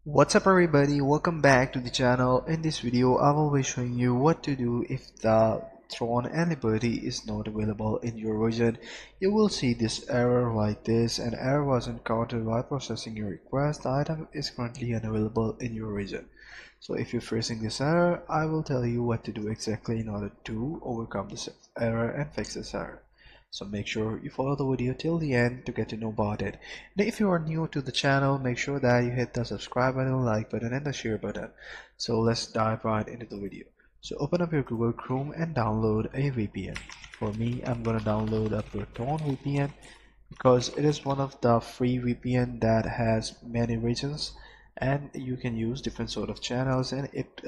What's up everybody, welcome back to the channel. In this video I will be showing you what to do if the Throne and Liberty is not available in your region. You will see this error like this. An error was encountered while processing your request. The item is currently unavailable in your region. So if you're facing this error, I will tell you what to do exactly in order to overcome this error and fix this error. So make sure you follow the video till the end to get to know about it. And if you are new to the channel, make sure that you hit the subscribe button, like button and the share button. So let's dive right into the video. So open up your Google Chrome and download a VPN. For me, I'm gonna download a Proton VPN because it is one of the free VPN that has many regions and you can use different sort of channels, and it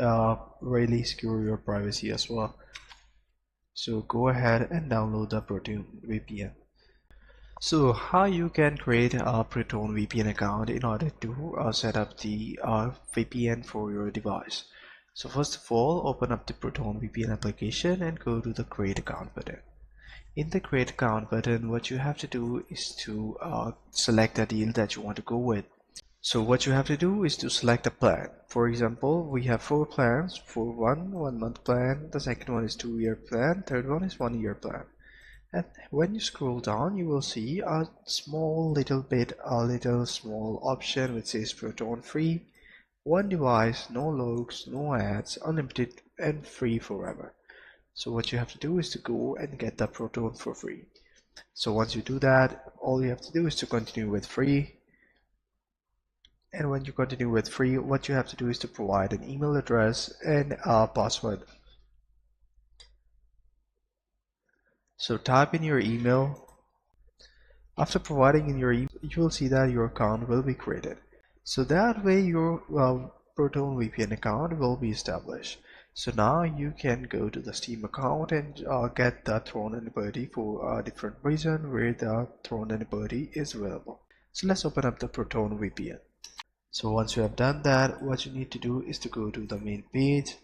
really secure your privacy as well. So go ahead and download the Proton VPN. So how you can create a Proton VPN account in order to set up the VPN for your device. So first of all, open up the Proton VPN application and go to the create account button. In the create account button, what you have to do is to select a deal that you want to go with. So what you have to do is to select a plan. For example, we have 4 plans. For one month plan, the second one is 2-year plan, third one is 1-year plan. And when you scroll down, you will see a small option which says Proton free, one device, no logs, no ads, unlimited and free forever. So what you have to do is to go and get the Proton for free. So once you do that, all you have to do is to continue with free. And when you continue with free, what you have to do is to provide an email address and a password. So type in your email. After providing in your email, you will see that your account will be created. So that way your Proton VPN account will be established. So now you can go to the Steam account and get the Throne and Liberty for a different region where the Throne and Liberty is available. So let's open up the Proton VPN. So once you have done that, what you need to do is to go to the main page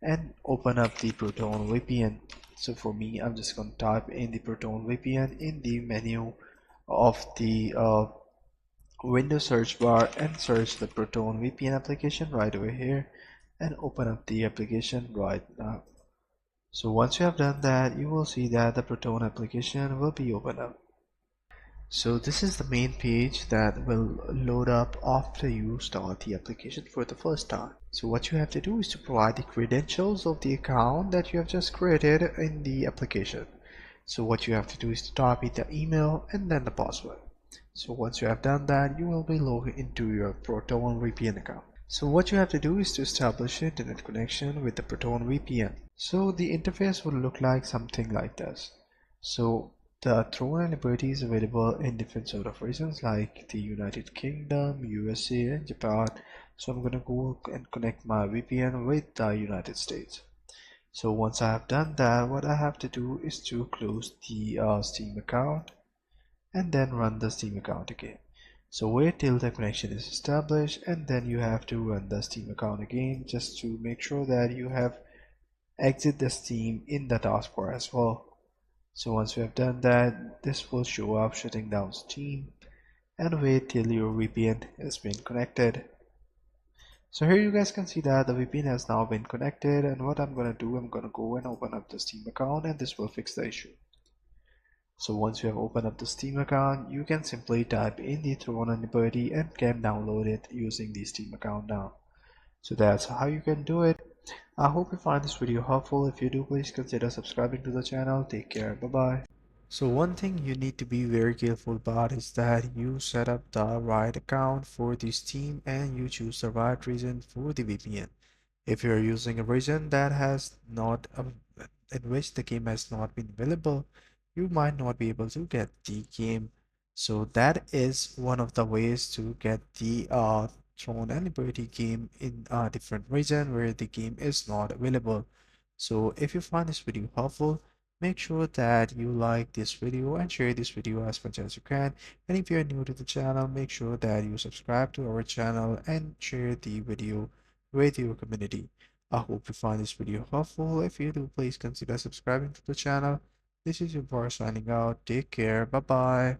and open up the Proton VPN. So for me, I'm just going to type in the Proton VPN in the menu of the Windows search bar and search the Proton VPN application right over here and open up the application right now. So once you have done that, you will see that the Proton application will be opened up. So this is the main page that will load up after you start the application for the first time. So what you have to do is to provide the credentials of the account that you have just created in the application. So what you have to do is to type in the email and then the password. So once you have done that, you will be logged into your Proton VPN account. So what you have to do is to establish an internet connection with the Proton VPN. So the interface will look like something like this. So the Throne and Liberty is available in different sort of regions like the United Kingdom, USA and Japan. So I'm gonna go and connect my VPN with the United States. So once I have done that, what I have to do is to close the Steam account and then run the Steam account again. So wait till the connection is established and then you have to run the Steam account again just to make sure that you have exit the Steam in the taskbar as well. So once you have done that, this will show up shutting down Steam, and wait till your VPN has been connected. So here you guys can see that the VPN has now been connected, and what I'm gonna do, I'm gonna go and open up the Steam account and this will fix the issue. So once you have opened up the Steam account, you can simply type in the Throne and Liberty and can download it using the Steam account now. So that's how you can do it. I hope you find this video helpful. If you do, please consider subscribing to the channel. Take care. Bye bye. So one thing you need to be very careful about is that you set up the right account for this Steam and you choose the right region for the VPN. If you're using a region that has not in which the game has not been available, you might not be able to get the game. So that is one of the ways to get the Throne and Liberty game in a different region where the game is not available. So if you find this video helpful, make sure that you like this video and share this video as much as you can. And if you're new to the channel, make sure that you subscribe to our channel and share the video with your community. I hope you find this video helpful. If you do, please consider subscribing to the channel. This is your boy signing out. Take care. Bye bye.